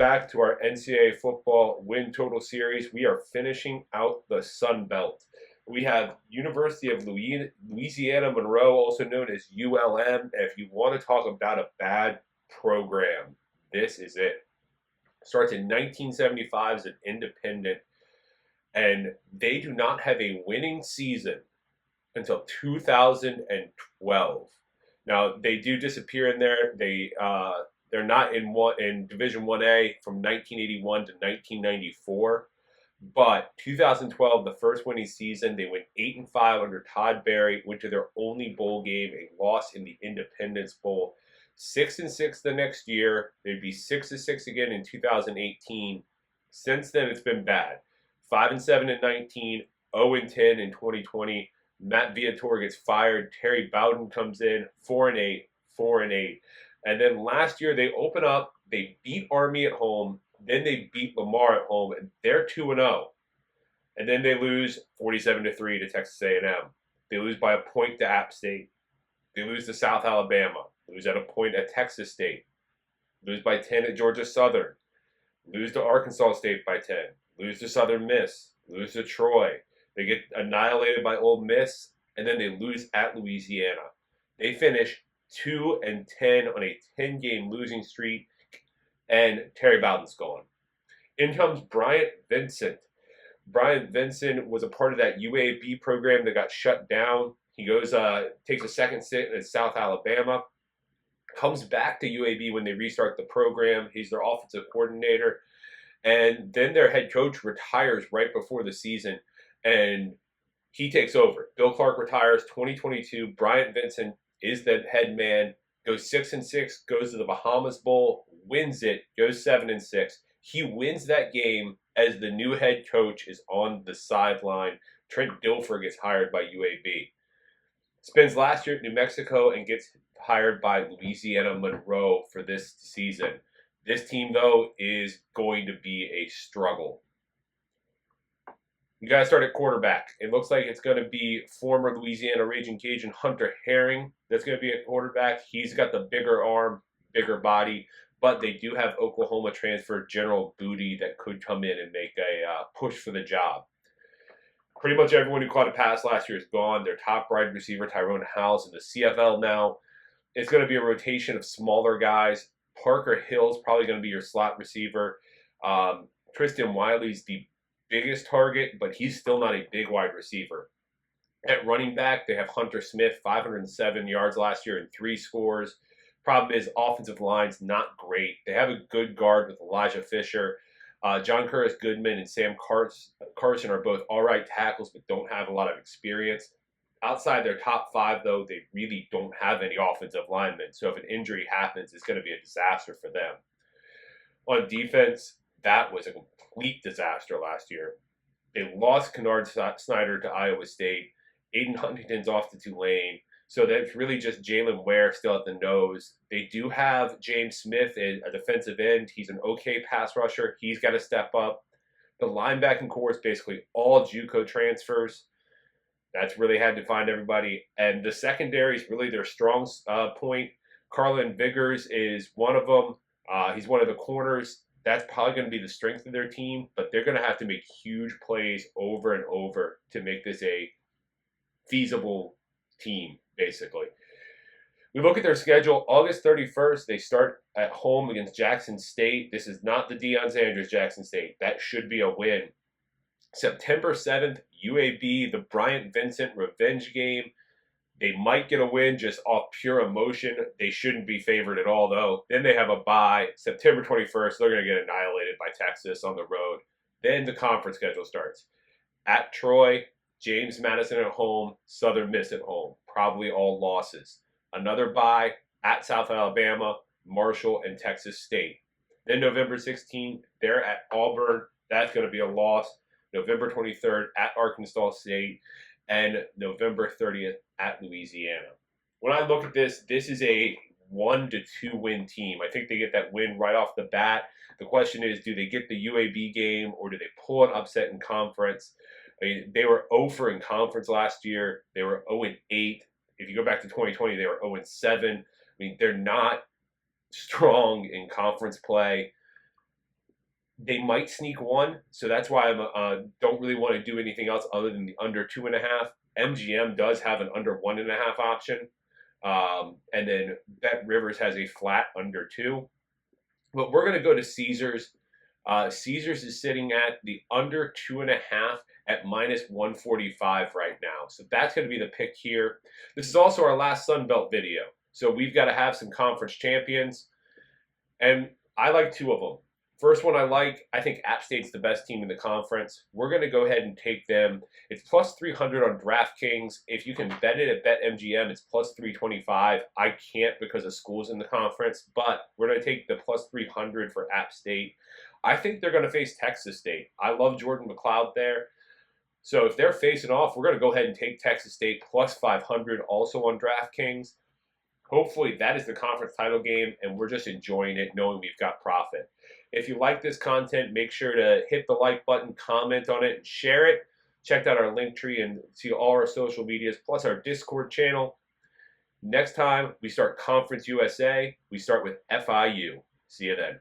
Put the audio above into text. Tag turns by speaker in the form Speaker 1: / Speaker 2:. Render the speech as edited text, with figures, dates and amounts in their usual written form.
Speaker 1: back to our NCAA football win total series. We are finishing out the Sun Belt. We have University of Louisiana Monroe, also known as ULM. And if you want to talk about a bad program, this is it. Starts in 1975 as an independent, and they do not have a winning season until 2012. Now they do disappear in there. They're not in Division 1A from 1981 to 1994. But 2012, the first winning season, they went 8-5 under Todd Berry, went to their only bowl game, a loss in the Independence Bowl. 6-6 the next year. They'd be 6-6 again in 2018. Since then, it's been bad. 5-7 in 19, 0-10 in 2020. Matt Viator gets fired. Terry Bowden comes in, 4-8, 4-8. And then last year they open up, they beat Army at home, then they beat Lamar at home, and they're 2-0. And then they lose 47-3 to Texas A&M. They lose by a point to App State. They lose to South Alabama. Lose at a point at Texas State. Lose by 10 at Georgia Southern. Lose to Arkansas State by 10. Lose to Southern Miss. Lose to Troy. They get annihilated by Ole Miss, and then they lose at Louisiana. They finish 2-10 on a 10-game losing streak, and Terry Bowden's gone. In comes Bryant Vincent. Bryant Vincent was a part of that UAB program that got shut down. He goes, takes a second stint in South Alabama, comes back to UAB when they restart the program. He's their offensive coordinator, and then their head coach retires right before the season, and he takes over. Bill Clark retires 2022. Bryant Vincent is the head man, goes 6-6, goes to the Bahamas Bowl, wins it, goes 7-6. He wins that game as the new head coach is on the sideline. Trent Dilfer gets hired by UAB. Spends last year at New Mexico and gets hired by Louisiana Monroe for this season. This team, though, is going to be a struggle. You got to start at quarterback. It looks like it's going to be former Louisiana Raging Cajun Hunter Herring that's going to be a quarterback. He's got the bigger arm, bigger body, but they do have Oklahoma transfer General Booty that could come in and make a push for the job. Pretty much everyone who caught a pass last year is gone. Their top wide receiver, Tyrone House, in the CFL now. It's going to be a rotation of smaller guys. Parker Hill's probably going to be your slot receiver. Tristan Wiley's the biggest target, but he's still not a big wide receiver. At running back, they have Hunter Smith, 507 yards last year and 3 scores. Problem is, offensive line's not great. They have a good guard with Elijah Fisher. John Curtis Goodman and Sam Carson are both all right tackles, but don't have a lot of experience. Outside their top 5, though, they really don't have any offensive linemen. So if an injury happens, it's going to be a disaster for them. On defense, that was a complete disaster last year. They lost Kennard Snyder to Iowa State. Aiden Huntington's off to Tulane. So that's really just Jalen Ware still at the nose. They do have James Smith, a defensive end. He's an okay pass rusher. He's got to step up. The linebacking core is basically all JUCO transfers. That's really had to find everybody. And the secondary is really their strong point. Carlin Viggers is one of them. He's one of the corners. That's probably going to be the strength of their team, but they're going to have to make huge plays over and over to make this a feasible team, basically. We look at their schedule. August 31st, they start at home against Jackson State. This is not the Deion Sanders Jackson State. That should be a win. September 7th, UAB, the Bryant Vincent revenge game. They might get a win just off pure emotion. They shouldn't be favored at all, though. Then they have a bye. September 21st, they're going to get annihilated by Texas on the road. Then the conference schedule starts. At Troy, James Madison at home, Southern Miss at home. Probably all losses. Another bye at South Alabama, Marshall, and Texas State. Then November 16th, they're at Auburn. That's going to be a loss. November 23rd at Arkansas State, and November 30th at Louisiana. When I look at this, this is a 1 to 2 win team. I think they get that win right off the bat. The question is, do they get the UAB game, or do they pull an upset in conference? I mean, they were 0-for in conference last year. They were 0-8. If you go back to 2020, they were 0-7. I mean, they're not strong in conference play. They might sneak one, so that's why I don't really want to do anything else other than the under 2.5. MGM does have an under 1.5 option, and then Bet Rivers has a flat under 2. But we're going to go to Caesars. Caesars is sitting at the under 2.5 at minus 145 right now. So that's going to be the pick here. This is also our last Sun Belt video. So we've got to have some conference champions. And I like two of them. First one I think App State's the best team in the conference. We're going to go ahead and take them. It's plus 300 on DraftKings. If you can bet it at BetMGM, it's plus 325. I can't because of schools in the conference, but we're going to take the plus 300 for App State. I think they're going to face Texas State. I love Jordan McLeod there. So if they're facing off, we're going to go ahead and take Texas State plus 500 also on DraftKings. Hopefully that is the conference title game, and we're just enjoying it knowing we've got profit. If you like this content, make sure to hit the like button, comment on it, and share it. Check out our link tree and see all our social medias, plus our Discord channel. Next time we start Conference USA, we start with FIU. See you then.